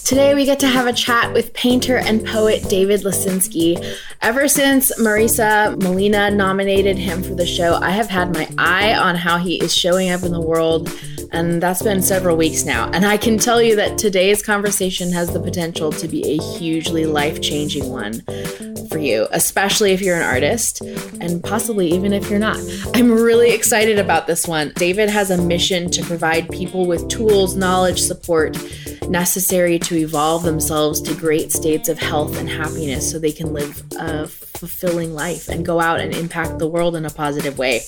Today we get to have a chat with painter and poet David Lesinski. Ever since Marisa Molina nominated him for the show, I have had my eye on how he is showing up in the world, and that's been several weeks now. And I can tell you that today's conversation has the potential to be a hugely life-changing one for you, especially if you're an artist, and possibly even if you're not. I'm really excited about this one. David has a mission to provide people with tools, knowledge, support necessary to evolve themselves to great states of health and happiness so they can live a fulfilling life and go out and impact the world in a positive way.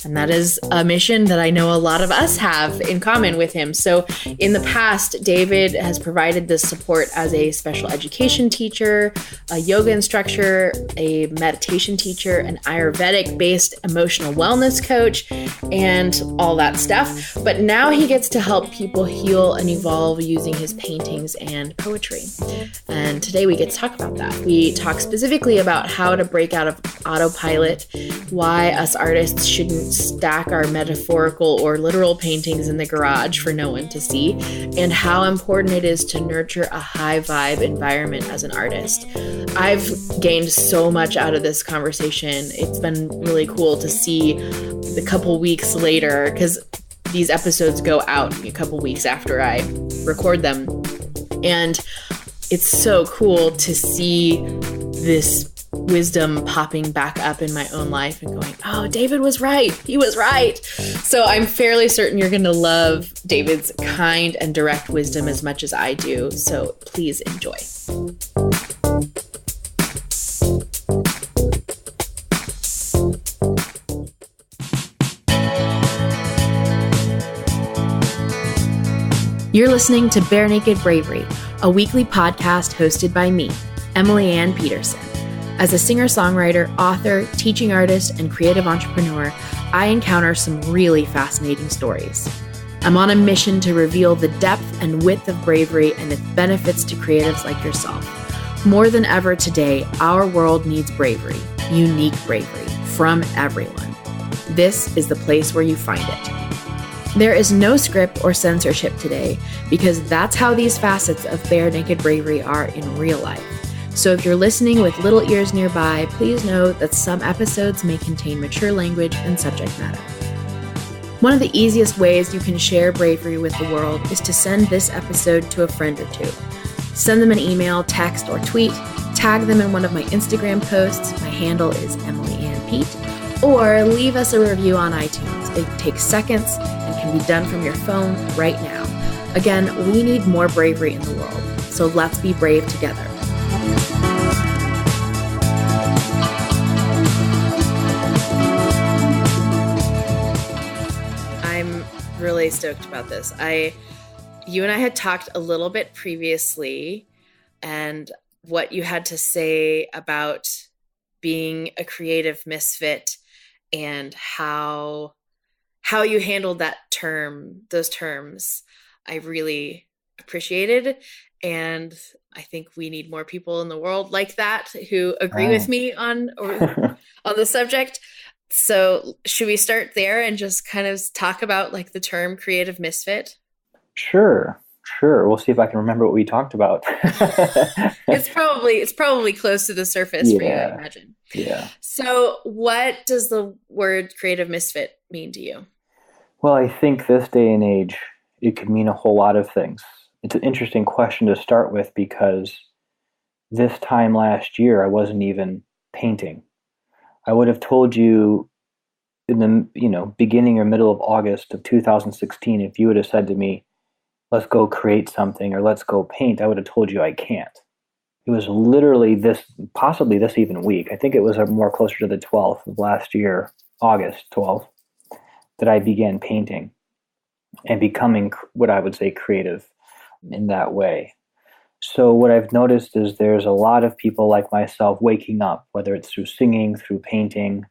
And that is a mission that I know a lot of us have in common with him. So in the past, David has provided this support as a special education teacher, a yoga instructor, a meditation teacher, an Ayurvedic-based emotional wellness coach, and all that stuff. But now he gets to help people heal and evolve using his paintings and poetry. And today we get to talk about that. We talk specifically about how to break out of autopilot, why us artists shouldn't stack our metaphorical or literal paintings in the garage for no one to see, and how important it is to nurture a high vibe environment as an artist. I've gained so much out of this conversation. It's been really cool to see the couple weeks later, because these episodes go out a couple weeks after I record them. And it's so cool to see this wisdom popping back up in my own life and going, oh, David was right. He was right. So I'm fairly certain you're going to love David's kind and direct wisdom as much as I do. So please enjoy. You're listening to Barenaked, Bravery, a weekly podcast hosted by me, Emily Ann Peterson. As a singer-songwriter, author, teaching artist, and creative entrepreneur, I encounter some really fascinating stories. I'm on a mission to reveal the depth and width of bravery and its benefits to creatives like yourself. More than ever today, our world needs bravery, unique bravery, from everyone. This is the place where you find it. There is no script or censorship today because that's how these facets of Barenaked Bravery are in real life. So if you're listening with little ears nearby, please know that some episodes may contain mature language and subject matter. One of the easiest ways you can share bravery with the world is to send this episode to a friend or two. Send them an email, text, or tweet. Tag them in one of my Instagram posts. My handle is Emily Ann Pete. Or leave us a review on iTunes. It takes seconds and can be done from your phone right now. Again, we need more bravery in the world, so let's be brave together. I'm really stoked about this. You and I had talked a little bit previously, and what you had to say about being a creative misfit and how you handled those terms, I really appreciated. And I think we need more people in the world like that who agree with me on the subject. So should we start there and just kind of talk about like the term creative misfit? Sure. We'll see if I can remember what we talked about. It's probably close to the surface for you, I imagine. Yeah. So what does the word creative misfit mean to you? Well, I think this day and age, it could mean a whole lot of things. It's an interesting question to start with because this time last year, I wasn't even painting. I would have told you in the beginning or middle of August of 2016, if you would have said to me, let's go create something or let's go paint, I would have told you I can't. It was literally possibly this even week. I think it was more closer to the 12th of last year, August 12th, that I began painting and becoming what I would say creative in that way. So what I've noticed is there's a lot of people like myself waking up, whether it's through singing, through painting,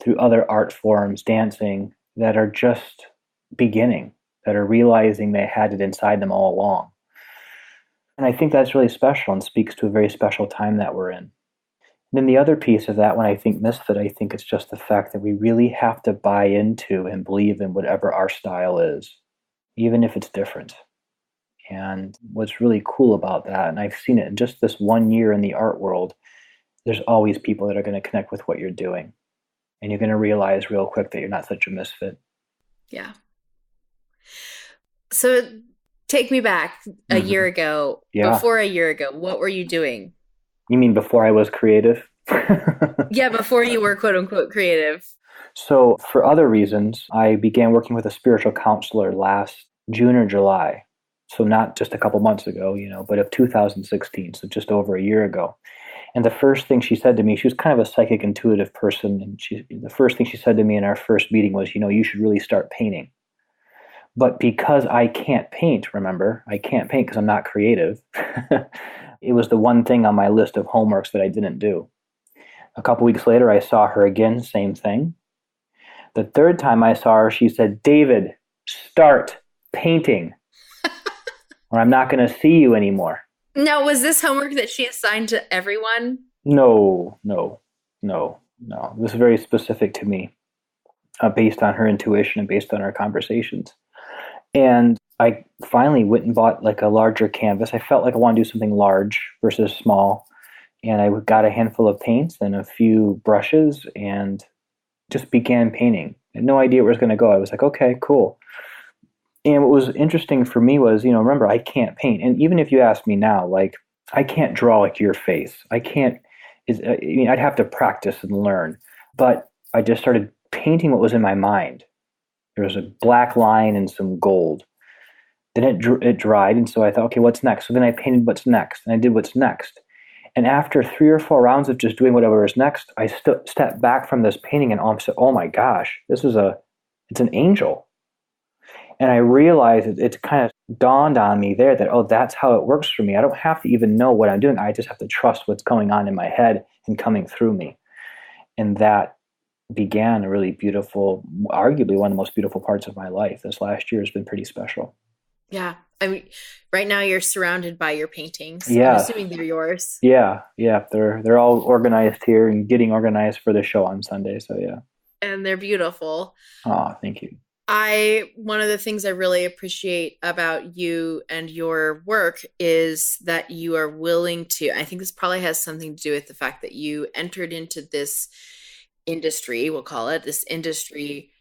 through other art forms, dancing, that are just beginning, that are realizing they had it inside them all along. And I think that's really special and speaks to a very special time that we're in. Then the other piece of that, when I think misfit, I think it's just the fact that we really have to buy into and believe in whatever our style is, even if it's different. And what's really cool about that, and I've seen it in just this 1 year in the art world, there's always people that are going to connect with what you're doing. And you're going to realize real quick that you're not such a misfit. Yeah. So take me back a year ago. Yeah. Before a year ago, what were you doing? You mean before I was creative? Yeah, before you were quote unquote creative. So for other reasons, I began working with a spiritual counselor last June or July. So not just a couple months ago, but of 2016, so just over a year ago. And the first thing she said to me, she was kind of a psychic intuitive person. And the first thing she said to me in our first meeting was, you should really start painting. But because I can't paint, remember, I can't paint because I'm not creative. It was the one thing on my list of homeworks that I didn't do. A couple weeks later, I saw her again, same thing. The third time I saw her, she said, David, start painting or I'm not going to see you anymore. Now, was this homework that she assigned to everyone? No. It was very specific to me, based on her intuition and based on our conversations. And I finally went and bought like a larger canvas. I felt like I wanted to do something large versus small. And I got a handful of paints and a few brushes and just began painting. I had no idea where it was going to go. I was like, okay, cool. And what was interesting for me was, remember, I can't paint. And even if you ask me now, like, I can't draw like your face. I'd have to practice and learn. But I just started painting what was in my mind. There was a black line and some gold. Then it dried, and so I thought, okay, what's next? So then I painted what's next, and I did what's next. And after 3 or 4 rounds of just doing whatever was next, I stepped back from this painting and I said, oh my gosh, it's an angel. And I realized it kind of dawned on me there that, that's how it works for me. I don't have to even know what I'm doing. I just have to trust what's going on in my head and coming through me. And that began a really beautiful, arguably one of the most beautiful parts of my life. This last year has been pretty special. Yeah. I mean, right now you're surrounded by your paintings. Yeah. I'm assuming they're yours. Yeah. They're all organized here and getting organized for the show on Sunday. So yeah. And they're beautiful. Oh, thank you. One of the things I really appreciate about you and your work is that you are willing to, I think this probably has something to do with the fact that you entered into this industry, we'll call it this industry,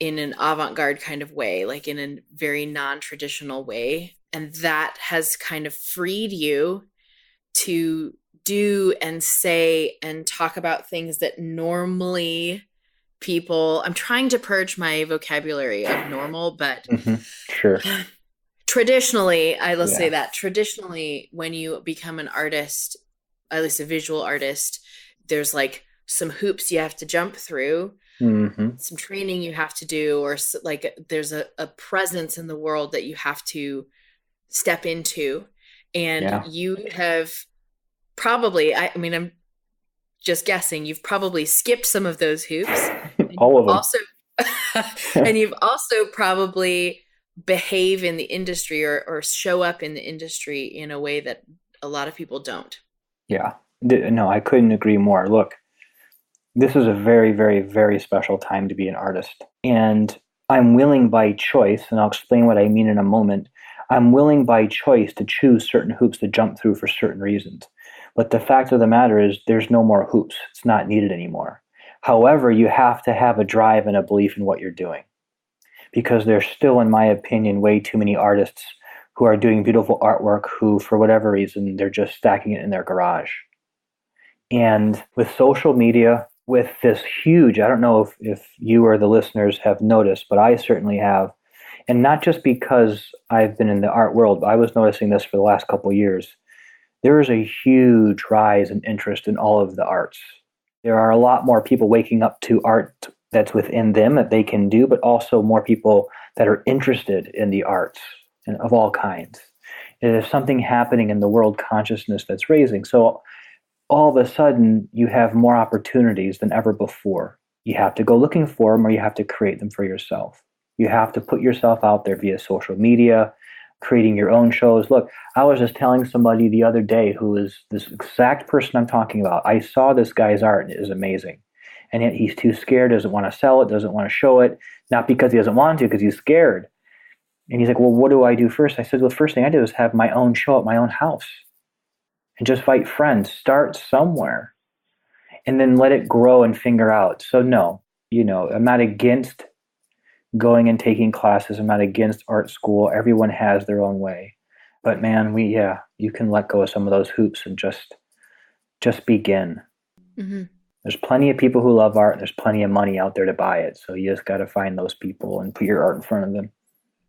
in an avant-garde kind of way, like in a very non-traditional way. And that has kind of freed you to do and say and talk about things that normally I'm trying to purge my vocabulary of normal, but Sure. Traditionally, say that traditionally, when you become an artist, at least a visual artist, there's like some hoops you have to jump through, some training you have to do, or like there's a presence in the world that you have to step into. And you have probably, I'm just guessing, you've probably skipped some of those hoops. All of them. Also, and you've also probably behave in the industry or show up in the industry in a way that a lot of people don't. Yeah. No, I couldn't agree more. Look, this is a very, very, very special time to be an artist. And I'm willing by choice, and I'll explain what I mean in a moment, I'm willing by choice to choose certain hoops to jump through for certain reasons. But the fact of the matter is there's no more hoops. It's not needed anymore. However, you have to have a drive and a belief in what you're doing. Because there's still, in my opinion, way too many artists who are doing beautiful artwork who, for whatever reason, they're just stacking it in their garage. And with social media, with this huge, I don't know if you or the listeners have noticed, but I certainly have. And not just because I've been in the art world, but I was noticing this for the last couple of years. There is a huge rise in interest in all of the arts. There are a lot more people waking up to art that's within them that they can do, but also more people that are interested in the arts and of all kinds. There's something happening in the world consciousness that's raising. So all of a sudden, you have more opportunities than ever before. You have to go looking for them or you have to create them for yourself. You have to put yourself out there via social media, creating your own shows. Look, I was just telling somebody the other day who is this exact person I'm talking about. I saw this guy's art and it is amazing. And yet he's too scared, doesn't want to sell it, doesn't want to show it, not because he doesn't want to, because he's scared. And he's like, well, what do I do first? I said, well, the first thing I do is have my own show at my own house and just invite friends. Start somewhere and then let it grow and figure out. So no, I'm not against going and taking classes. I'm not against art school. Everyone has their own way. But man, you can let go of some of those hoops and just begin. Mm-hmm. There's plenty of people who love art. And there's plenty of money out there to buy it. So you just got to find those people and put your art in front of them.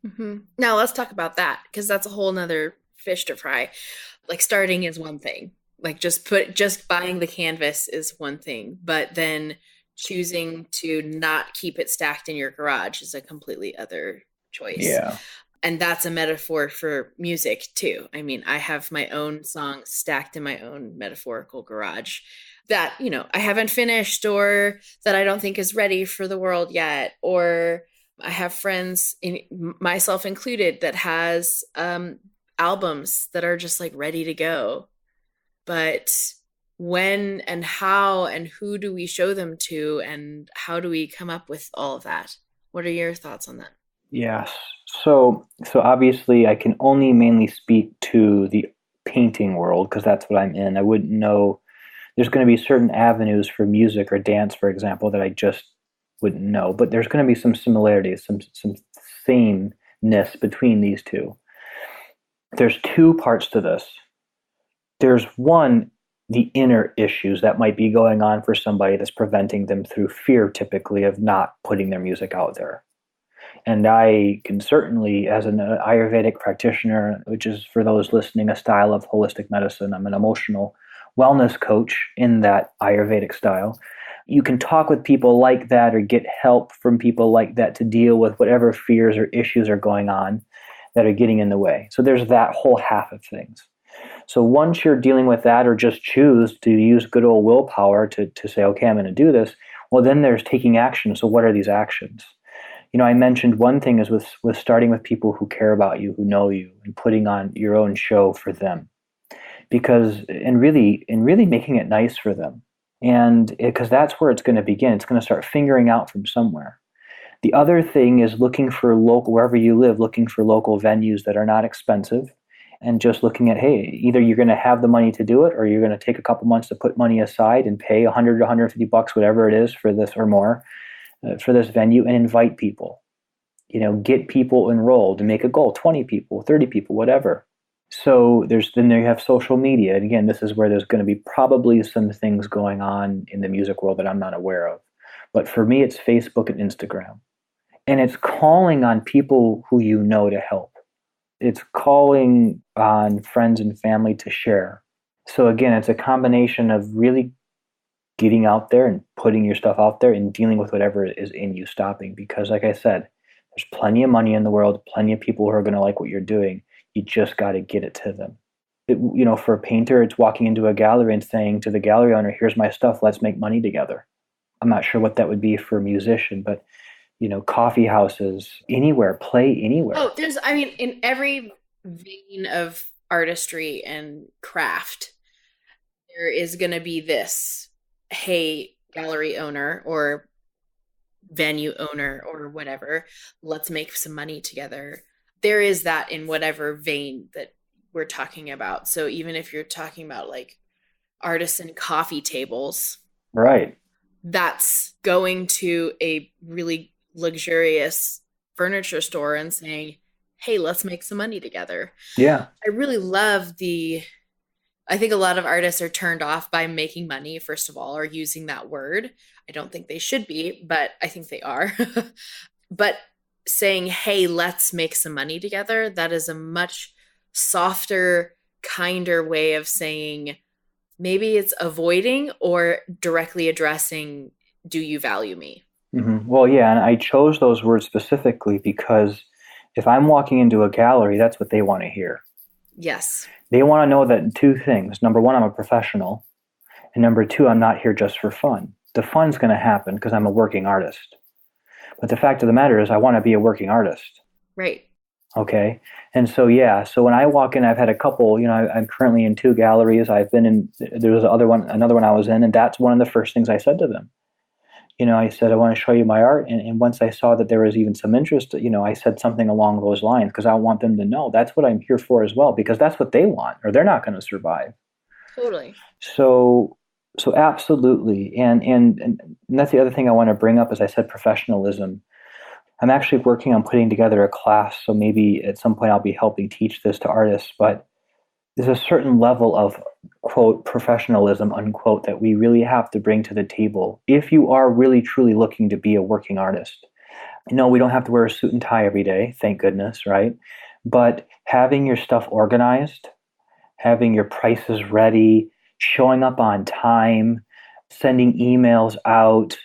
Mm-hmm. Now let's talk about that, because that's a whole nother fish to fry. Like starting is one thing. Like just buying the canvas is one thing, but then choosing to not keep it stacked in your garage is a completely other choice. Yeah. And that's a metaphor for music too. I mean, I have my own songs stacked in my own metaphorical garage that, I haven't finished, or that I don't think is ready for the world yet. Or I have friends, myself included, that has albums that are just like ready to go. But when and how and who do we show them to, and how do we come up with all of that? What are your thoughts on that? Yes. So obviously I can only mainly speak to the painting world because that's what I'm in. I wouldn't know. There's going to be certain avenues for music or dance, for example, that I just wouldn't know. But there's going to be some similarities, some sameness between these two. There's two parts to this. There's one, the inner issues that might be going on for somebody that's preventing them through fear, typically, of not putting their music out there. And I can certainly, as an Ayurvedic practitioner, which is, for those listening, a style of holistic medicine, I'm an emotional wellness coach in that Ayurvedic style. You can talk with people like that or get help from people like that to deal with whatever fears or issues are going on that are getting in the way. So there's that whole half of things. So once you're dealing with that, or just choose to use good old willpower to say, okay, I'm going to do this, well, then there's taking action. So what are these actions? I mentioned one thing is with starting with people who care about you, who know you, and putting on your own show for them. And really making it nice for them. And because that's where it's going to begin. It's going to start figuring out from somewhere. The other thing is looking for wherever you live, looking for local venues that are not expensive, and just looking at, hey, either you're going to have the money to do it, or you're going to take a couple months to put money aside and pay $100 to $150, whatever it is for this or more, for this venue, and invite people. Get people enrolled and make a goal, 20 people, 30 people, whatever. So then you have social media. And again, this is where there's going to be probably some things going on in the music world that I'm not aware of. But for me, it's Facebook and Instagram. And it's calling on people who you know to help. It's calling on friends and family to share. So again, it's a combination of really getting out there and putting your stuff out there and dealing with whatever is in you stopping. Because like I said, there's plenty of money in the world, plenty of people who are going to like what you're doing. You just got to get it to them. For a painter, it's walking into a gallery and saying to the gallery owner, here's my stuff, let's make money together. I'm not sure what that would be for a musician, but coffee houses, anywhere, play anywhere. Oh, in every vein of artistry and craft, there is going to be this, hey, gallery owner or venue owner or whatever, let's make some money together. There is that in whatever vein that we're talking about. So even if you're talking about like artisan coffee tables, right, that's going to a really luxurious furniture store and saying, hey, let's make some money together. Yeah. I really love I think a lot of artists are turned off by making money, first of all, or using that word. I don't think they should be, but I think they are. But saying, hey, let's make some money together, that is a much softer, kinder way of saying, maybe it's avoiding or directly addressing, do you value me? Mm-hmm. Well, yeah, and I chose those words specifically because if I'm walking into a gallery, that's what they want to hear. Yes. They want to know that two things. Number one, I'm a professional. And number two, I'm not here just for fun. The fun's going to happen because I'm a working artist. But the fact of the matter is I want to be a working artist. Right. Okay. And so, yeah, so when I walk in, I've had a couple, I'm currently in 2 galleries. There was another one I was in, and that's one of the first things I said to them. I said, I want to show you my art. And once I saw that there was even some interest, I said something along those lines because I want them to know that's what I'm here for as well, because that's what they want, or they're not going to survive. Totally. So absolutely. And that's the other thing I want to bring up, as I said, professionalism. I'm actually working on putting together a class, so maybe at some point I'll be helping teach this to artists, but there's a certain level of, quote, professionalism, unquote, that we really have to bring to the table if you are really truly looking to be a working artist. No, we don't have to wear a suit and tie every day, thank goodness, right? But having your stuff organized, having your prices ready, showing up on time, sending emails out,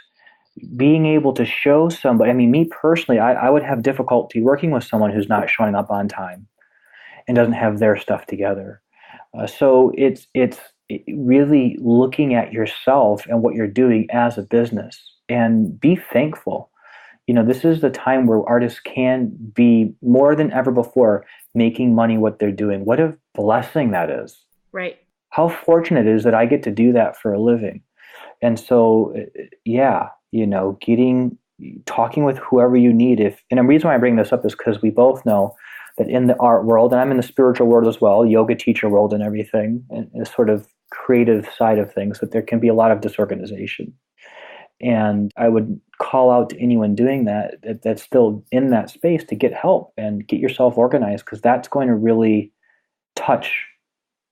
being able to show somebody. I mean, me personally, I would have difficulty working with someone who's not showing up on time and doesn't have their stuff together. So it's really looking at yourself and what you're doing as a business, and be thankful. This is the time where artists can be more than ever before making money what they're doing. What a blessing that is. Right. How fortunate it is that I get to do that for a living. And so, yeah, talking with whoever you need. And the reason why I bring this up is because we both know that in the art world, and I'm in the spiritual world as well, yoga teacher world and everything, and the sort of creative side of things, that there can be a lot of disorganization. And I would call out to anyone doing that's still in that space, to get help and get yourself organized, because that's going to really touch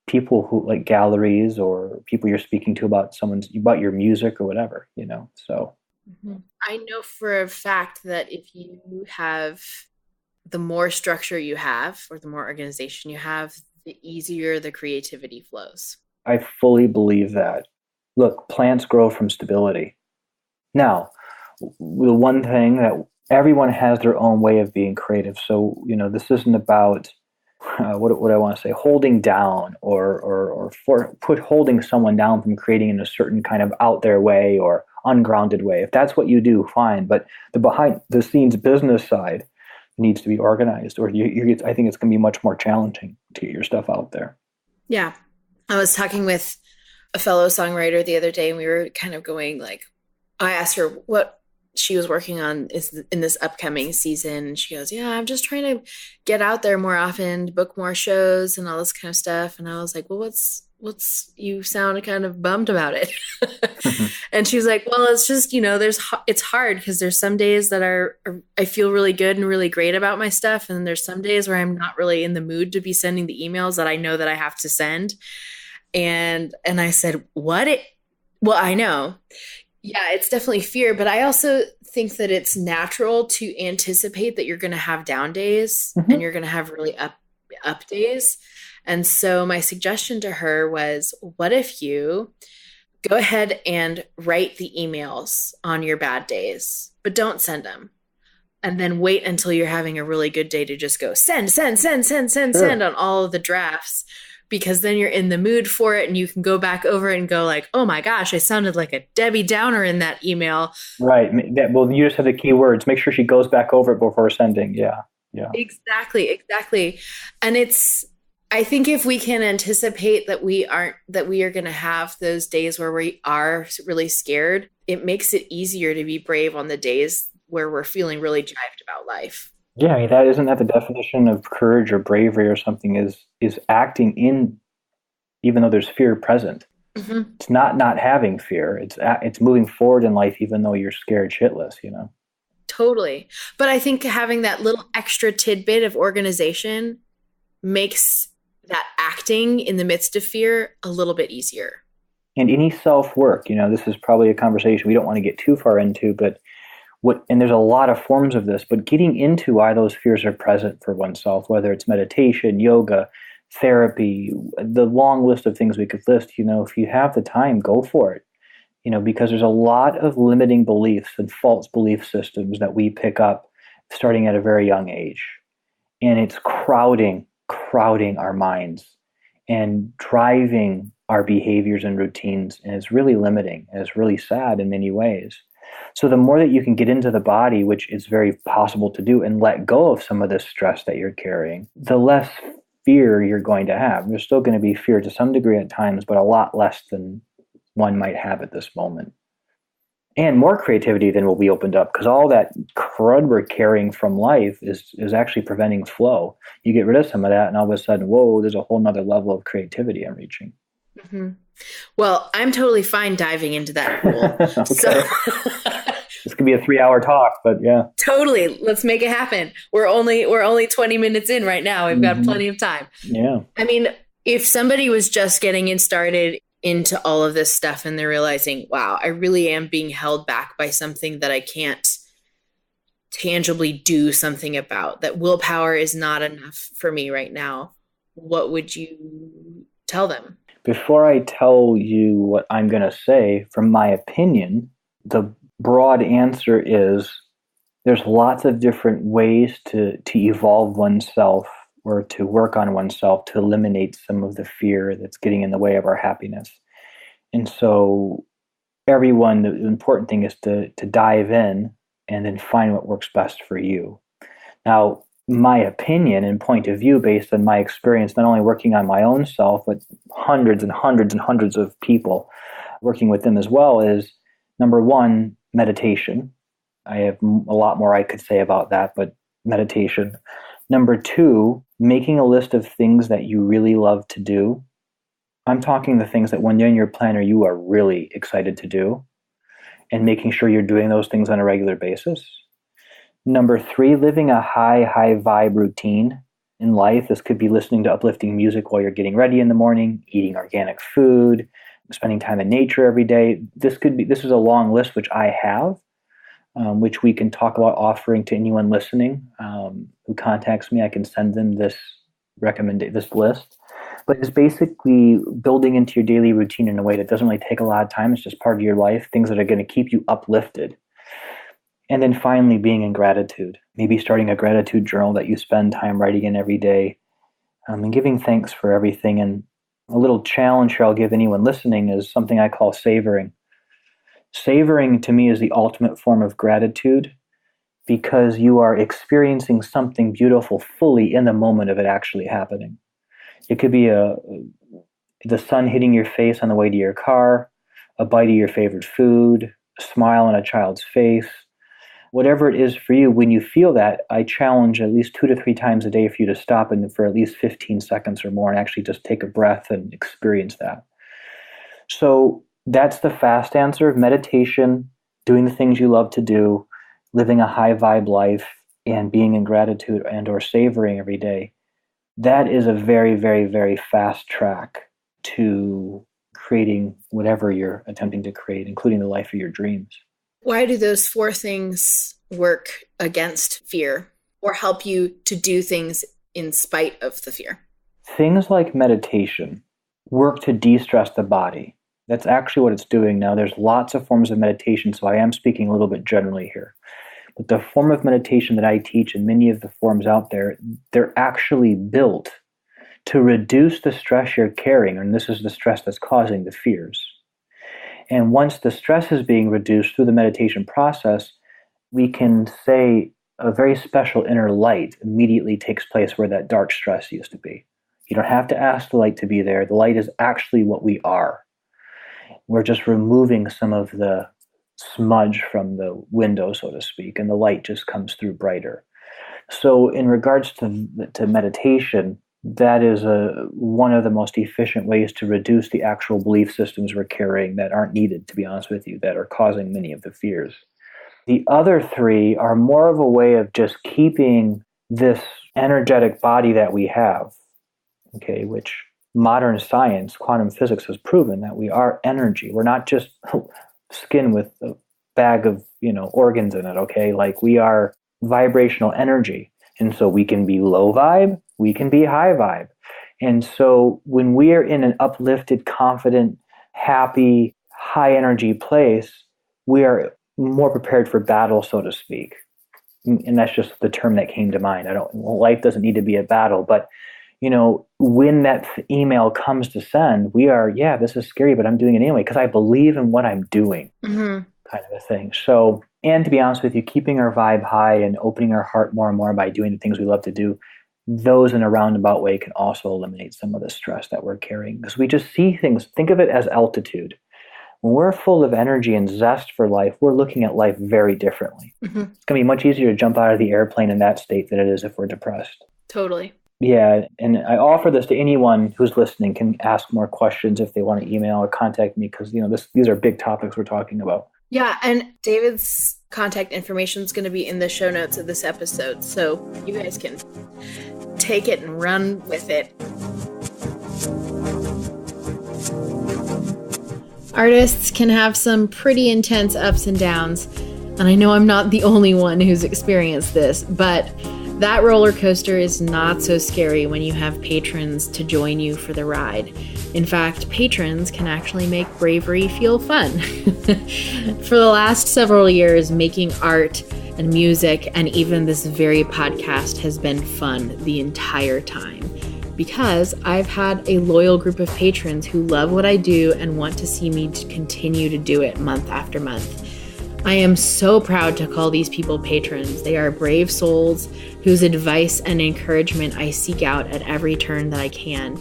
people who like galleries or people you're speaking to about your music or whatever, so. Mm-hmm. I know for a fact that if you have, the more structure you have, or the more organization you have, the easier the creativity flows. I fully believe that. Look, plants grow from stability. Now, the one thing that everyone has their own way of being creative. So, this isn't about what I want to say, holding down or holding someone down from creating in a certain kind of out there way or ungrounded way. If that's what you do, fine. But the behind the scenes business side needs to be organized, or I think it's going to be much more challenging to get your stuff out there. Yeah. I was talking with a fellow songwriter the other day, and we were kind of going I asked her what she was working on is in this upcoming season. And she goes, yeah, I'm just trying to get out there more often, book more shows and all this kind of stuff. And I was like, well, what's you sound kind of bummed about it. And she was like, well, it's just, it's hard because there's some days that I feel really good and really great about my stuff. And there's some days where I'm not really in the mood to be sending the emails that I know that I have to send. And I said, well, I know. Yeah, it's definitely fear, but I also think that it's natural to anticipate that you're going to have down days and you're going to have really up days. And so my suggestion to her was, what if you go ahead and write the emails on your bad days, but don't send them. And then wait until you're having a really good day to just go send on all of the drafts. Because then you're in the mood for it and you can go back over it and go like, oh my gosh, I sounded like a Debbie Downer in that email. Right. Well, you just have the key words. Make sure she goes back over it before sending. Yeah. Exactly. And I think if we can anticipate that we are going to have those days where we are really scared, it makes it easier to be brave on the days where we're feeling really jived about life. Yeah, I mean, isn't that the definition of courage or bravery or something, is acting in, even though there's fear present. Mm-hmm. It's not having fear. It's moving forward in life even though you're scared shitless, Totally. But I think having that little extra tidbit of organization makes that acting in the midst of fear a little bit easier. And any self-work, this is probably a conversation we don't want to get too far into, but and there's a lot of forms of this, but getting into why those fears are present for oneself, whether it's meditation, yoga, therapy, the long list of things we could list, if you have the time, go for it, because there's a lot of limiting beliefs and false belief systems that we pick up starting at a very young age. And it's crowding our minds and driving our behaviors and routines. And it's really limiting, and it's really sad in many ways. So the more that you can get into the body, which is very possible to do, and let go of some of this stress that you're carrying, the less fear you're going to have. There's still going to be fear to some degree at times, but a lot less than one might have at this moment. And more creativity then will be opened up, because all that crud we're carrying from life is actually preventing flow. You get rid of some of that, and all of a sudden, whoa, there's a whole nother level of creativity I'm reaching. Mm-hmm. Well, I'm totally fine diving into that pool. Okay. So this could be a 3-hour talk, but yeah. Totally. Let's make it happen. We're only 20 minutes in right now. We've got plenty of time. Yeah. I mean, if somebody was just getting in started into all of this stuff and they're realizing, wow, I really am being held back by something that I can't tangibly do something about, that willpower is not enough for me right now, what would you tell them? Before I tell you what I'm going to say, from my opinion, the broad answer is there's lots of different ways to evolve oneself or to work on oneself to eliminate some of the fear that's getting in the way of our happiness. And so the important thing is to dive in and then find what works best for you. Now, my opinion and point of view based on my experience, not only working on my own self, but hundreds and hundreds and hundreds of people working with them as well, is number one, meditation. I have a lot more I could say about that, but meditation. Number two, making a list of things that you really love to do. I'm talking the things that when you're in your planner, you are really excited to do, and making sure you're doing those things on a regular basis. Number three, living a high vibe routine in life. This could be listening to uplifting music while you're getting ready in the morning, eating organic food, spending time in nature every day. This is a long list, which I have, which we can talk about offering to anyone listening who contacts me. I can send them this list. But it's basically building into your daily routine in a way that doesn't really take a lot of time. It's just part of your life, things that are going to keep you uplifted. And then finally, being in gratitude. Maybe starting a gratitude journal that you spend time writing in every day, and giving thanks for everything. And a little challenge here I'll give anyone listening is something I call savoring. Savoring to me is the ultimate form of gratitude, because you are experiencing something beautiful fully in the moment of it actually happening. It could be the sun hitting your face on the way to your car, a bite of your favorite food, a smile on a child's face. Whatever it is for you, when you feel that, I challenge at least 2 to 3 times a day for you to stop and for at least 15 seconds or more and actually just take a breath and experience that. So that's the fast answer: meditation, doing the things you love to do, living a high vibe life, and being in gratitude and or savoring every day. That is a very, very, very fast track to creating whatever you're attempting to create, including the life of your dreams. Why do those 4 things work against fear or help you to do things in spite of the fear? Things like meditation work to de-stress the body. That's actually what it's doing now. There's lots of forms of meditation, so I am speaking a little bit generally here. But the form of meditation that I teach, and many of the forms out there, they're actually built to reduce the stress you're carrying, and this is the stress that's causing the fears. And once the stress is being reduced through the meditation process, we can say a very special inner light immediately takes place where that dark stress used to be. You don't have to ask the light to be there. The light is actually what we are. We're just removing some of the smudge from the window, so to speak, and the light just comes through brighter. So in regards to meditation, that is one of the most efficient ways to reduce the actual belief systems we're carrying that aren't needed, to be honest with you, that are causing many of the fears. The other 3 are more of a way of just keeping this energetic body that we have, okay, which modern science, quantum physics, has proven that we are energy. We're not just skin with a bag of, organs in it, okay? Like, we are vibrational energy. And so we can be low vibe, we can be high vibe. And so when we are in an uplifted, confident, happy, high energy place, we are more prepared for battle, so to speak. And that's just the term that came to mind. Life doesn't need to be a battle, but when that email comes to send, we are, this is scary, but I'm doing it anyway because I believe in what I'm doing. Mm-hmm. kind of a thing. So, and to be honest with you, keeping our vibe high and opening our heart more and more by doing the things we love to do, those in a roundabout way can also eliminate some of the stress that we're carrying. Because we just see things, think of it as altitude. When we're full of energy and zest for life, we're looking at life very differently. It's going to be much easier to jump out of the airplane in that state than it is if we're depressed. Totally. Yeah, and I offer this to anyone who's listening, can ask more questions if they want to email or contact me, because these are big topics we're talking about. Yeah, and David's contact information is going to be in the show notes of this episode, so you guys can take it and run with it. Artists can have some pretty intense ups and downs, and I know I'm not the only one who's experienced this, but that roller coaster is not so scary when you have patrons to join you for the ride. In fact, patrons can actually make Bravery feel fun. For the last several years, making art and music and even this very podcast has been fun the entire time, because I've had a loyal group of patrons who love what I do and want to see me continue to do it month after month. I am so proud to call these people patrons. They are brave souls whose advice and encouragement I seek out at every turn that I can.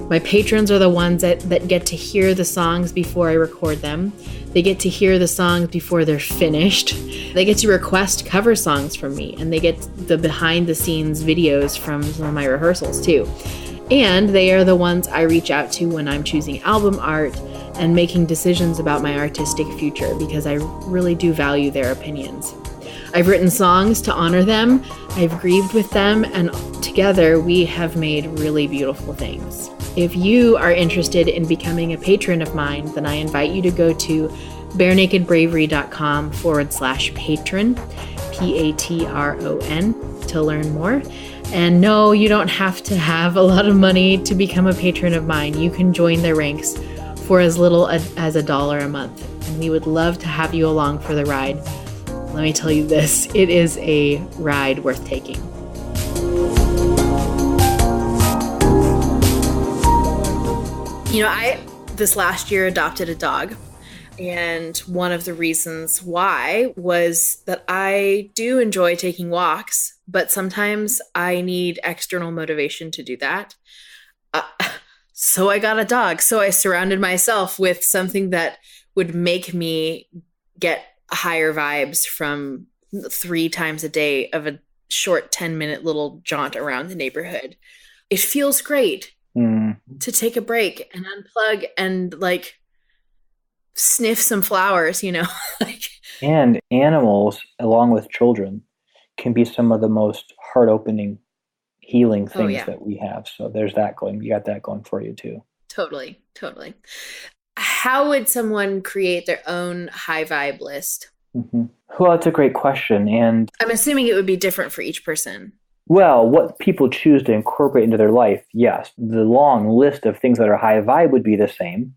My patrons are the ones that get to hear the songs before I record them. They get to hear the songs before they're finished. They get to request cover songs from me, and they get the behind the scenes videos from some of my rehearsals too. And they are the ones I reach out to when I'm choosing album art and making decisions about my artistic future, because I really do value their opinions. I've written songs to honor them, I've grieved with them, and together we have made really beautiful things. If you are interested in becoming a patron of mine, then I invite you to go to barenakedbravery.com/patron, Patron, to learn more. And no, you don't have to have a lot of money to become a patron of mine. You can join the ranks for as little as $1 a month. And we would love to have you along for the ride. Let me tell you this, it is a ride worth taking. I this last year adopted a dog. And one of the reasons why was that I do enjoy taking walks, but sometimes I need external motivation to do that. So I got a dog. So I surrounded myself with something that would make me get higher vibes from 3 times a day of a short 10-minute little jaunt around the neighborhood. It feels great to take a break and unplug and sniff some flowers, And animals, along with children, can be some of the most heart-opening, healing things that we have. So there's that going. You got that going for you too. Totally. How would someone create their own high vibe list? Well, it's a great question. And I'm assuming it would be different for each person. Well, what people choose to incorporate into their life, yes. The long list of things that are high vibe would be the same.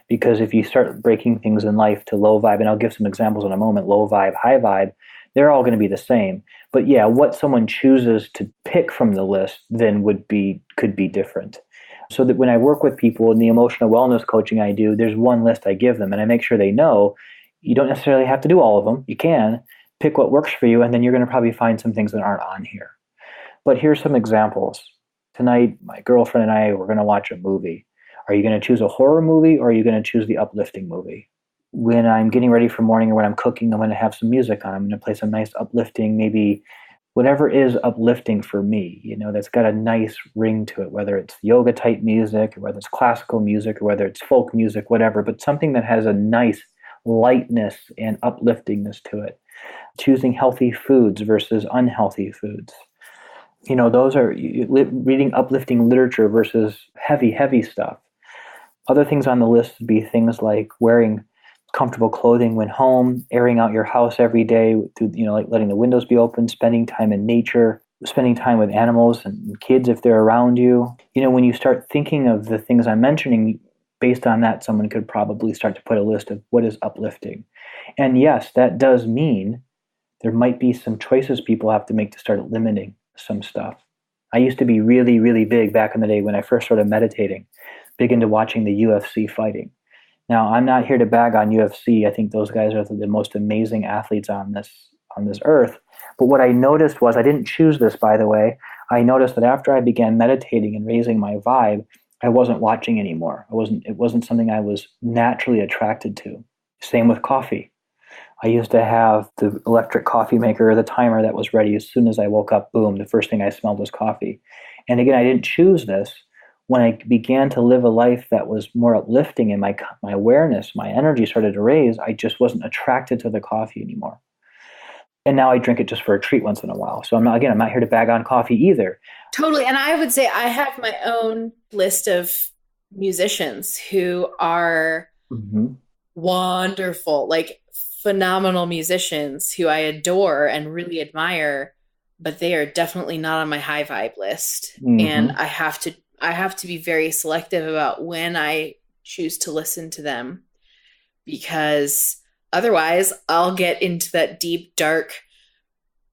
Because if you start breaking things in life to low vibe, and I'll give some examples in a moment, low vibe, high vibe, they're all going to be the same. But yeah, what someone chooses to pick from the list then could be different. So that when I work with people in the emotional wellness coaching I do, there's one list I give them, and I make sure they know you don't necessarily have to do all of them. You can pick what works for you, and then you're going to probably find some things that aren't on here. But here's some examples. Tonight, my girlfriend and I were going to watch a movie. Are you going to choose a horror movie, or are you going to choose the uplifting movie? When I'm getting ready for morning or when I'm cooking, I'm going to have some music on. I'm going to play some nice uplifting, maybe whatever is uplifting for me, that's got a nice ring to it, whether it's yoga type music, or whether it's classical music, or whether it's folk music, whatever, but something that has a nice lightness and upliftingness to it. Choosing healthy foods versus unhealthy foods. Those are reading uplifting literature versus heavy stuff. Other things on the list would be things like wearing comfortable clothing when home, airing out your house every day, like letting the windows be open, spending time in nature, spending time with animals and kids if they're around you. When you start thinking of the things I'm mentioning, based on that, someone could probably start to put a list of what is uplifting. And yes, that does mean there might be some choices people have to make to start limiting some stuff. I used to be really, really big back in the day when I first started meditating, big into watching the UFC fighting. Now, I'm not here to bag on UFC. I think those guys are the most amazing athletes on this earth. But what I noticed was, I didn't choose this, by the way. I noticed that after I began meditating and raising my vibe, I wasn't watching anymore. It wasn't something I was naturally attracted to. Same with coffee. I used to have the electric coffee maker, the timer that was ready as soon as I woke up. Boom, the first thing I smelled was coffee. And again, I didn't choose this. When I began to live a life that was more uplifting and my awareness, my energy started to raise, I just wasn't attracted to the coffee anymore. And now I drink it just for a treat once in a while. So I'm not here to bag on coffee either. Totally. And I would say I have my own list of musicians who are wonderful, like phenomenal musicians who I adore and really admire, but they are definitely not on my high vibe list. And I have to be very selective about when I choose to listen to them, because otherwise I'll get into that deep, dark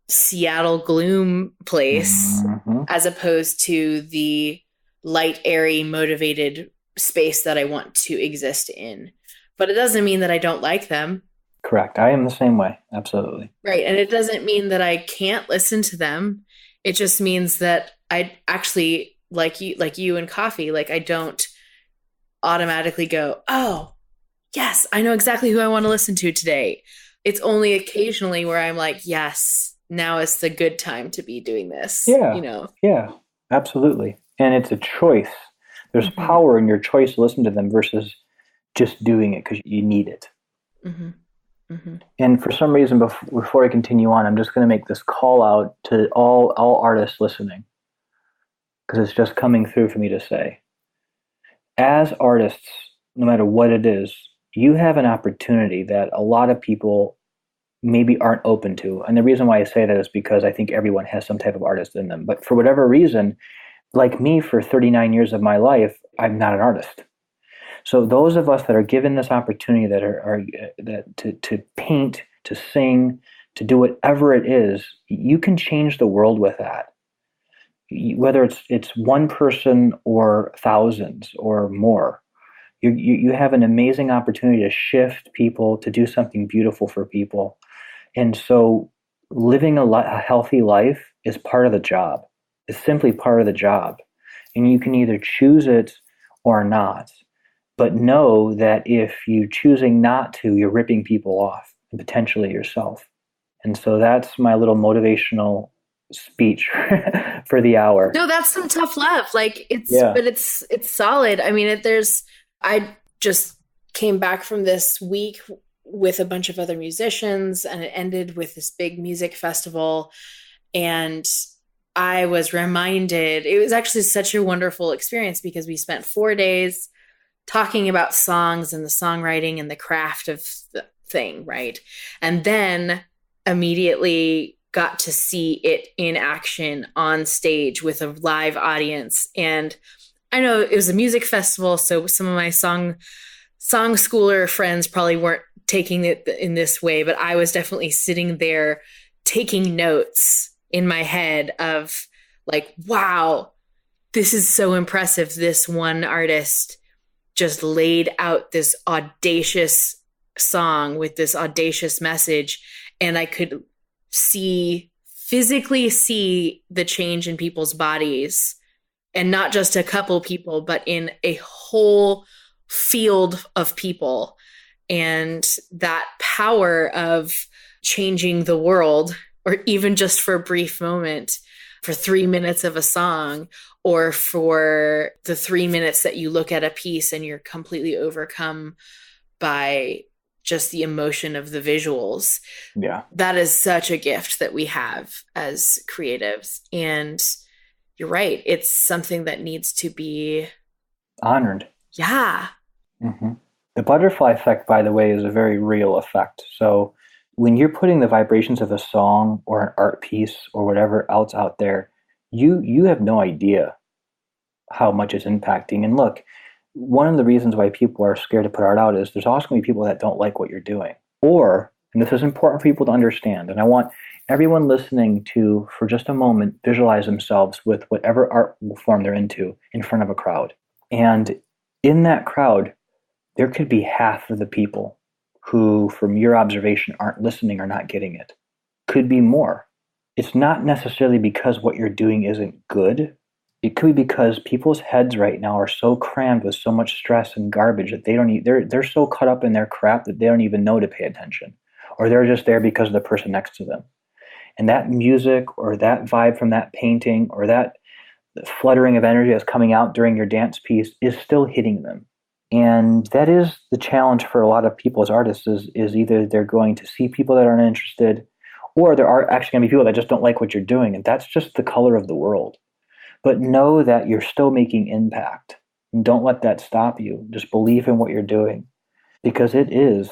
Seattle gloom place as opposed to the light, airy, motivated space that I want to exist in. But it doesn't mean that I don't like them. Correct. I am the same way. Absolutely. Right. And it doesn't mean that I can't listen to them. It just means that I actually, like you and coffee, like I don't automatically go, oh, yes, I know exactly who I want to listen to today. It's only occasionally where I'm like, yes, now is the good time to be doing this. Yeah. Yeah, absolutely. And it's a choice. There's power in your choice to listen to them versus just doing it because you need it. And for some reason, before I continue on, I'm just going to make this call out to all artists listening, because it's just coming through for me to say. As artists, no matter what it is, you have an opportunity that a lot of people maybe aren't open to. And the reason why I say that is because I think everyone has some type of artist in them. But for whatever reason, like me, for 39 years of my life, I'm not an artist. So those of us that are given this opportunity to paint, to sing, to do whatever it is, you can change the world with that. Whether it's one person or thousands or more, you have an amazing opportunity to shift people, to do something beautiful for people. And so living a healthy life is part of the job. It's simply part of the job. And you can either choose it or not. But know that if you're choosing not to, you're ripping people off, and potentially yourself. And so that's my little motivational speech for the hour. No, that's some tough love. Like but it's solid. I mean, I just came back from this week with a bunch of other musicians, and it ended with this big music festival. And I was reminded, it was actually such a wonderful experience because we spent 4 days talking about songs and the songwriting and the craft of the thing, right? And then immediately got to see it in action on stage with a live audience. And I know it was a music festival, so some of my song schooler friends probably weren't taking it in this way, but I was definitely sitting there taking notes in my head of like, wow, this is so impressive. This one artist just laid out this audacious song with this audacious message. And I could physically see the change in people's bodies, and not just a couple people, but in a whole field of people. And that power of changing the world, or even just for a brief moment, for 3 minutes of a song, or for the 3 minutes that you look at a piece and you're completely overcome by just the emotion of the visuals. Yeah. That is such a gift that we have as creatives. And you're right. It's something that needs to be honored. Yeah. The butterfly effect, by the way, is a very real effect. So when you're putting the vibrations of a song or an art piece or whatever else out there, you have no idea how much it's impacting. And look, one of the reasons why people are scared to put art out is there's also going to be people that don't like what you're doing. Or, and this is important for people to understand, and I want everyone listening to, for just a moment, visualize themselves with whatever art form they're into in front of a crowd. And in that crowd, there could be half of the people who, from your observation, aren't listening or not getting it. Could be more. It's not necessarily because what you're doing isn't good. It could be because people's heads right now are so crammed with so much stress and garbage that they're so caught up in their crap that they don't even know to pay attention. Or they're just there because of the person next to them. And that music or that vibe from that painting or that fluttering of energy that's coming out during your dance piece is still hitting them. And that is the challenge for a lot of people as artists is either they're going to see people that aren't interested, or there are actually going to be people that just don't like what you're doing. And that's just the color of the world. But know that you're still making impact. And don't let that stop you. Just believe in what you're doing. Because it is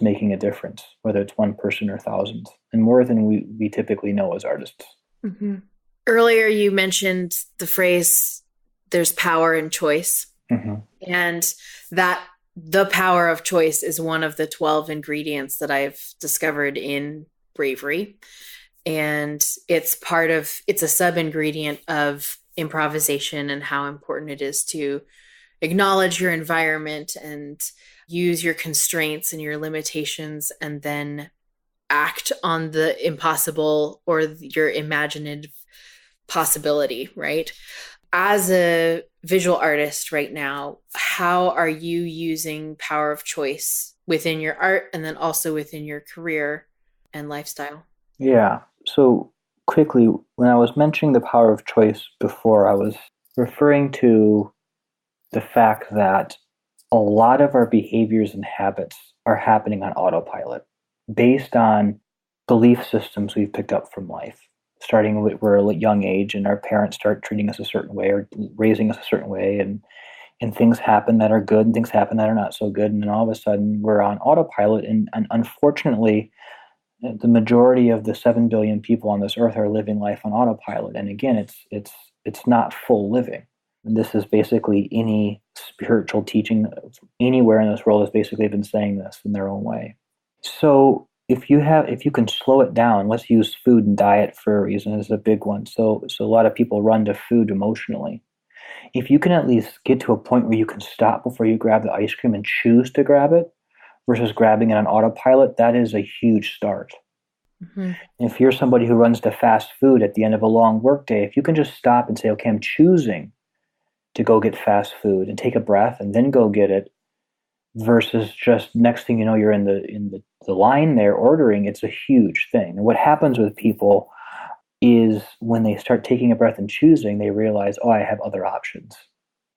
making a difference, whether it's one person or thousands, and more than we typically know as artists. Mm-hmm. Earlier, you mentioned the phrase, there's power in choice. Mm-hmm. And that the power of choice is one of the 12 ingredients that I've discovered in Bravery. And it's a sub-ingredient of improvisation and how important it is to acknowledge your environment and use your constraints and your limitations and then act on the impossible or your imaginative possibility, right? As a visual artist right now, how are you using power of choice within your art and then also within your career and lifestyle? Yeah. So quickly, when I was mentioning the power of choice before, I was referring to the fact that a lot of our behaviors and habits are happening on autopilot based on belief systems we've picked up from life. Starting with we're a young age and our parents start treating us a certain way or raising us a certain way, and things happen that are good and things happen that are not so good, and then all of a sudden we're on autopilot, and unfortunately the majority of the 7 billion people on this earth are living life on autopilot. And again, it's not full living. And this is basically any spiritual teaching anywhere in this world has basically been saying this in their own way. So if you can slow it down, let's use food and diet for a reason is a big one. So a lot of people run to food emotionally. If you can at least get to a point where you can stop before you grab the ice cream and choose to grab it versus grabbing it on autopilot, that is a huge start. Mm-hmm. If you're somebody who runs to fast food at the end of a long workday, if you can just stop and say, okay, I'm choosing to go get fast food and take a breath and then go get it, versus just next thing you know, you're in the line there ordering, it's a huge thing. And what happens with people is when they start taking a breath and choosing, they realize, oh, I have other options.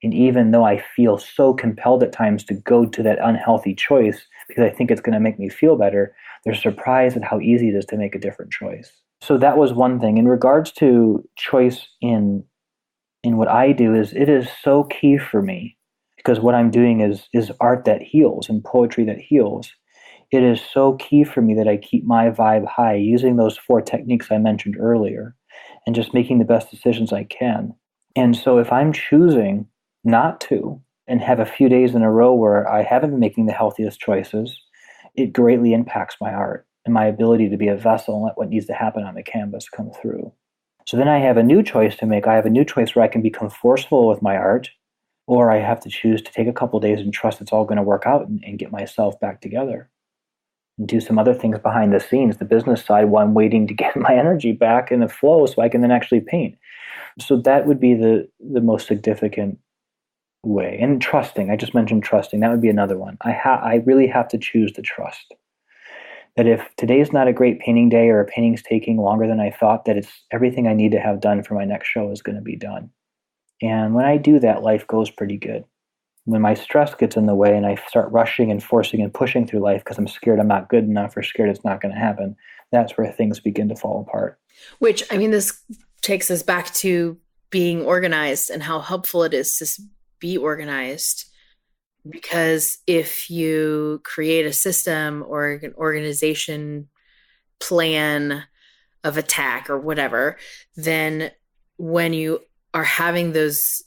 And even though I feel so compelled at times to go to that unhealthy choice because I think it's going to make me feel better, they're surprised at how easy it is to make a different choice. So that was one thing. In regards to choice in what I do, is it is so key for me because what I'm doing is art that heals and poetry that heals. It is so key for me that I keep my vibe high using those 4 techniques I mentioned earlier and just making the best decisions I can. And so if I'm choosing not to and have a few days in a row where I haven't been making the healthiest choices, it greatly impacts my art and my ability to be a vessel and let what needs to happen on the canvas come through. So then I have a new choice to make. I have a new choice where I can become forceful with my art, or I have to choose to take a couple days and trust it's all going to work out and get myself back together and do some other things behind the scenes, the business side, while I'm waiting to get my energy back in the flow so I can then actually paint. So that would be the most significant way. And trusting, I just mentioned trusting. That would be another one. I really have to choose to trust. That if today's not a great painting day or a painting's taking longer than I thought, that it's everything I need to have done for my next show is going to be done. And when I do that, life goes pretty good. When my stress gets in the way and I start rushing and forcing and pushing through life because I'm scared I'm not good enough or scared it's not going to happen, that's where things begin to fall apart. Which, I mean, this takes us back to being organized and how helpful it is to be organized. Because if you create a system or an organization plan of attack or whatever, then when you are having those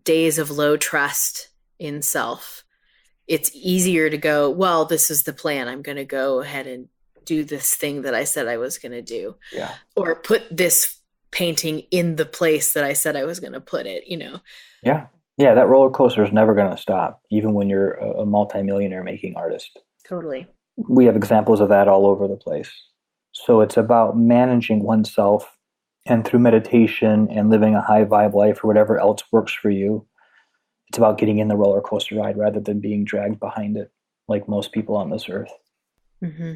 days of low trust in self, it's easier to go, well, this is the plan. I'm going to go ahead and do this thing that I said I was going to do. Yeah. Or put this painting in the place that I said I was going to put it, Yeah. Yeah, that roller coaster is never going to stop, even when you're a multimillionaire making artist. Totally. We have examples of that all over the place. So it's about managing oneself, and through meditation and living a high vibe life or whatever else works for you, it's about getting in the roller coaster ride rather than being dragged behind it like most people on this earth. Mm-hmm.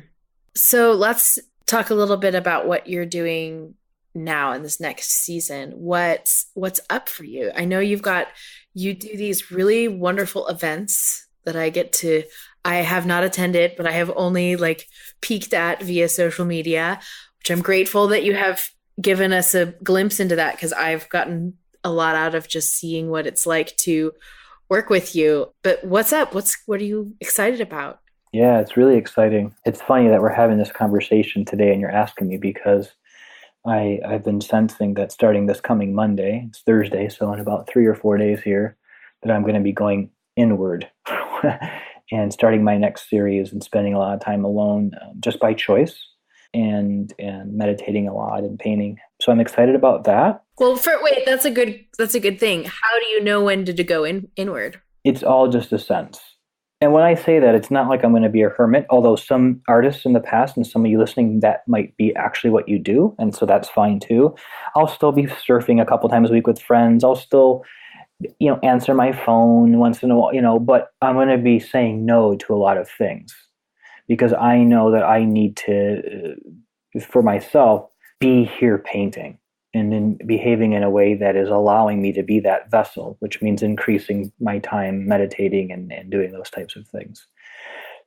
So let's talk a little bit about what you're doing now in this next season. What's up for you? I know you do these really wonderful events that I have not attended, but I have only like peeked at via social media, which I'm grateful that you have given us a glimpse into that, because I've gotten a lot out of just seeing what it's like to work with you. But what's up? What are you excited about? Yeah, it's really exciting. It's funny that we're having this conversation today and you're asking me, because I've been sensing that starting this coming Monday, it's Thursday, so in about 3 or 4 days here, that I'm going to be going inward and starting my next series and spending a lot of time alone, just by choice, and meditating a lot and painting. So I'm excited about that. Well, wait, that's a good thing. How do you know when to go inward? It's all just a sense. And when I say that, it's not like I'm going to be a hermit, although some artists in the past and some of you listening, that might be actually what you do. And so that's fine too. I'll still be surfing a couple times a week with friends. I'll still, answer my phone once in a while, but I'm going to be saying no to a lot of things, because I know that I need to, for myself, be here painting and then behaving in a way that is allowing me to be that vessel, which means increasing my time meditating and doing those types of things.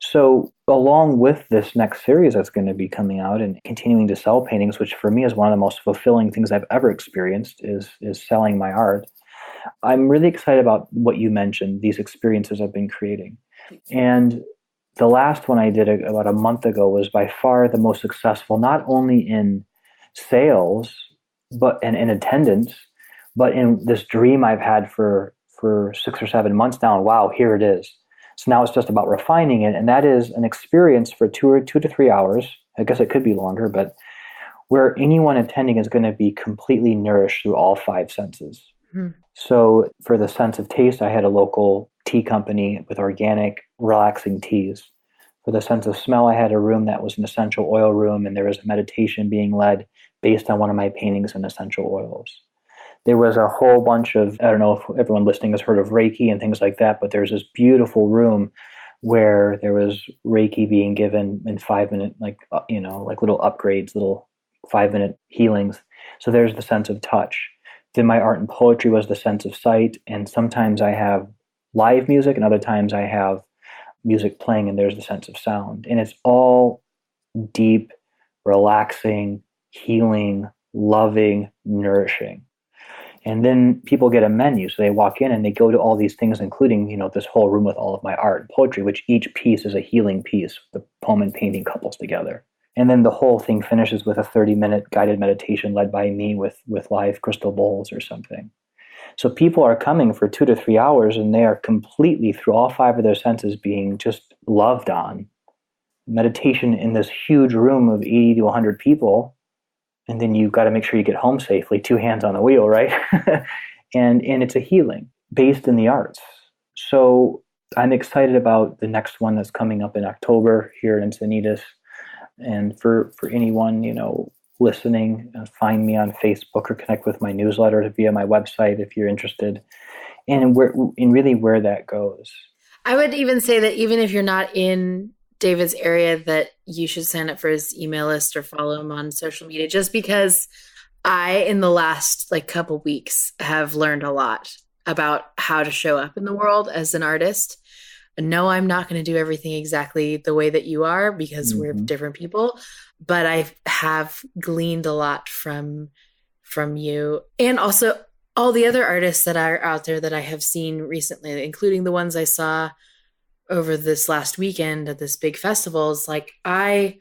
So along with this next series that's going to be coming out and continuing to sell paintings, which for me is one of the most fulfilling things I've ever experienced, is selling my art. I'm really excited about what you mentioned, these experiences I've been creating. And the last one I did about a month ago was by far the most successful, not only in sales, but in attendance, but in this dream I've had for 6 or 7 months now. And wow, here it is. So now it's just about refining it. And that is an experience for 2 to 3 hours. I guess it could be longer, but where anyone attending is going to be completely nourished through all 5 senses. Mm-hmm. So for the sense of taste, I had a local tea company with organic, relaxing teas. For the sense of smell, I had a room that was an essential oil room, and there was a meditation being led based on one of my paintings in essential oils. There was a whole bunch of, I don't know if everyone listening has heard of Reiki and things like that, but there's this beautiful room where there was Reiki being given in 5-minute, like little upgrades, little 5-minute healings. So there's the sense of touch. Then my art and poetry was the sense of sight. And sometimes I have live music and other times I have music playing, and there's the sense of sound. And it's all deep, relaxing, healing, loving, nourishing. And then people get a menu. So they walk in and they go to all these things, including, this whole room with all of my art and poetry, which each piece is a healing piece. The poem and painting couples together. And then the whole thing finishes with a 30-minute guided meditation led by me with live crystal bowls or something. So people are coming for 2 to 3 hours, and they are completely, through all 5 of their senses, being just loved on. Meditation in this huge room of 80 to 100 people, and then you've got to make sure you get home safely, 2 hands on the wheel, right? and it's a healing based in the arts. So I'm excited about the next one that's coming up in October here in Encinitas. And for anyone, listening, find me on Facebook or connect with my newsletter via my website if you're interested, and really where that goes. I would even say that even if you're not in David's area, that you should sign up for his email list or follow him on social media, just because I, in the last couple weeks, have learned a lot about how to show up in the world as an artist. No, I'm not going to do everything exactly the way that you are, because we're different people, but I have gleaned a lot from you, and also all the other artists that are out there that I have seen recently, including the ones I saw over this last weekend at this big festival. I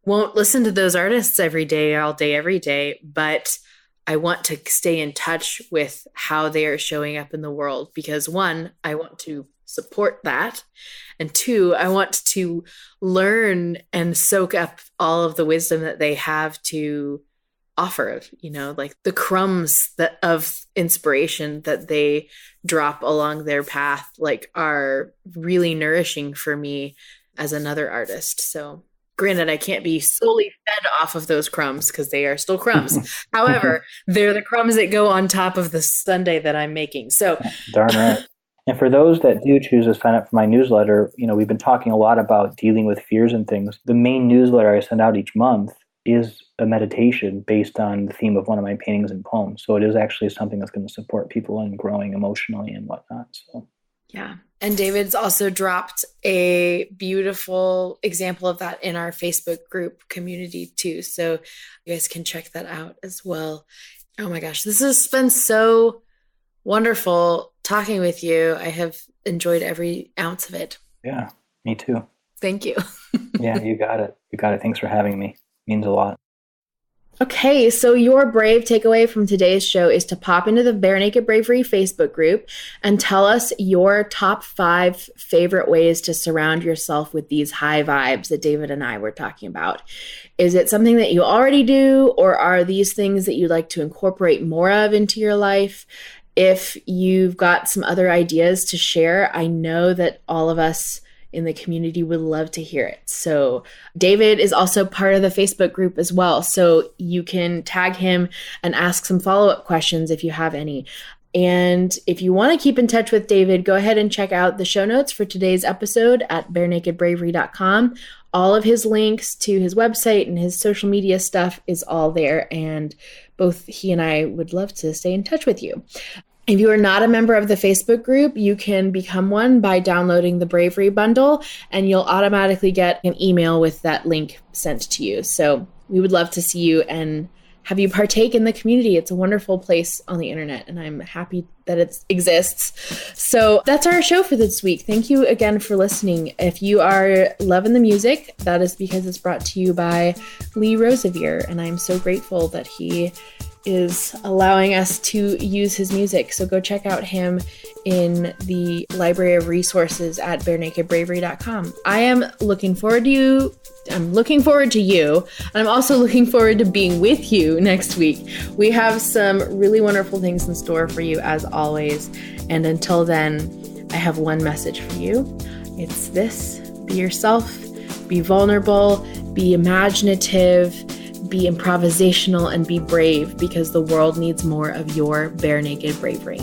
won't listen to those artists every day, all day, every day, but I want to stay in touch with how they are showing up in the world, because 1, I want to support that, and 2, I want to learn and soak up all of the wisdom that they have to offer, like the crumbs of inspiration that they drop along their path, like are really nourishing for me as another artist. So granted, I can't be solely fed off of those crumbs because they are still crumbs. However, they're the crumbs that go on top of the sundae that I'm making. So darn right. And for those that do choose to sign up for my newsletter, we've been talking a lot about dealing with fears and things. The main newsletter I send out each month is a meditation based on the theme of one of my paintings and poems. So it is actually something that's going to support people in growing emotionally and whatnot. So yeah. And David's also dropped a beautiful example of that in our Facebook group community too. So you guys can check that out as well. Oh my gosh, this has been so wonderful talking with you. I have enjoyed every ounce of it. Yeah, me too. Thank you. Yeah, you got it. You got it. Thanks for having me. It means a lot. Okay, so your brave takeaway from today's show is to pop into the Barenaked Bravery Facebook group and tell us your top 5 favorite ways to surround yourself with these high vibes that David and I were talking about. Is it something that you already do, or are these things that you'd like to incorporate more of into your life? If you've got some other ideas to share, I know that all of us in the community would love to hear it. So David is also part of the Facebook group as well. So you can tag him and ask some follow-up questions if you have any. And if you want to keep in touch with David, go ahead and check out the show notes for today's episode at barenakedbravery.com. All of his links to his website and his social media stuff is all there. And both he and I would love to stay in touch with you. If you are not a member of the Facebook group, you can become one by downloading the Bravery bundle, and you'll automatically get an email with that link sent to you. So we would love to see you and have you partake in the community. It's a wonderful place on the internet, and I'm happy that it exists. So that's our show for this week. Thank you again for listening. If you are loving the music, that is because it's brought to you by Lee Rosevere, and I'm so grateful that he is allowing us to use his music. So go check out him in the library of resources at barenakedbravery.com. I am looking forward to you. I'm looking forward to you. And I'm also looking forward to being with you next week. We have some really wonderful things in store for you as always. And until then, I have one message for you. It's this: be yourself, be vulnerable, be imaginative, be improvisational, and be brave, because the world needs more of your bare naked bravery.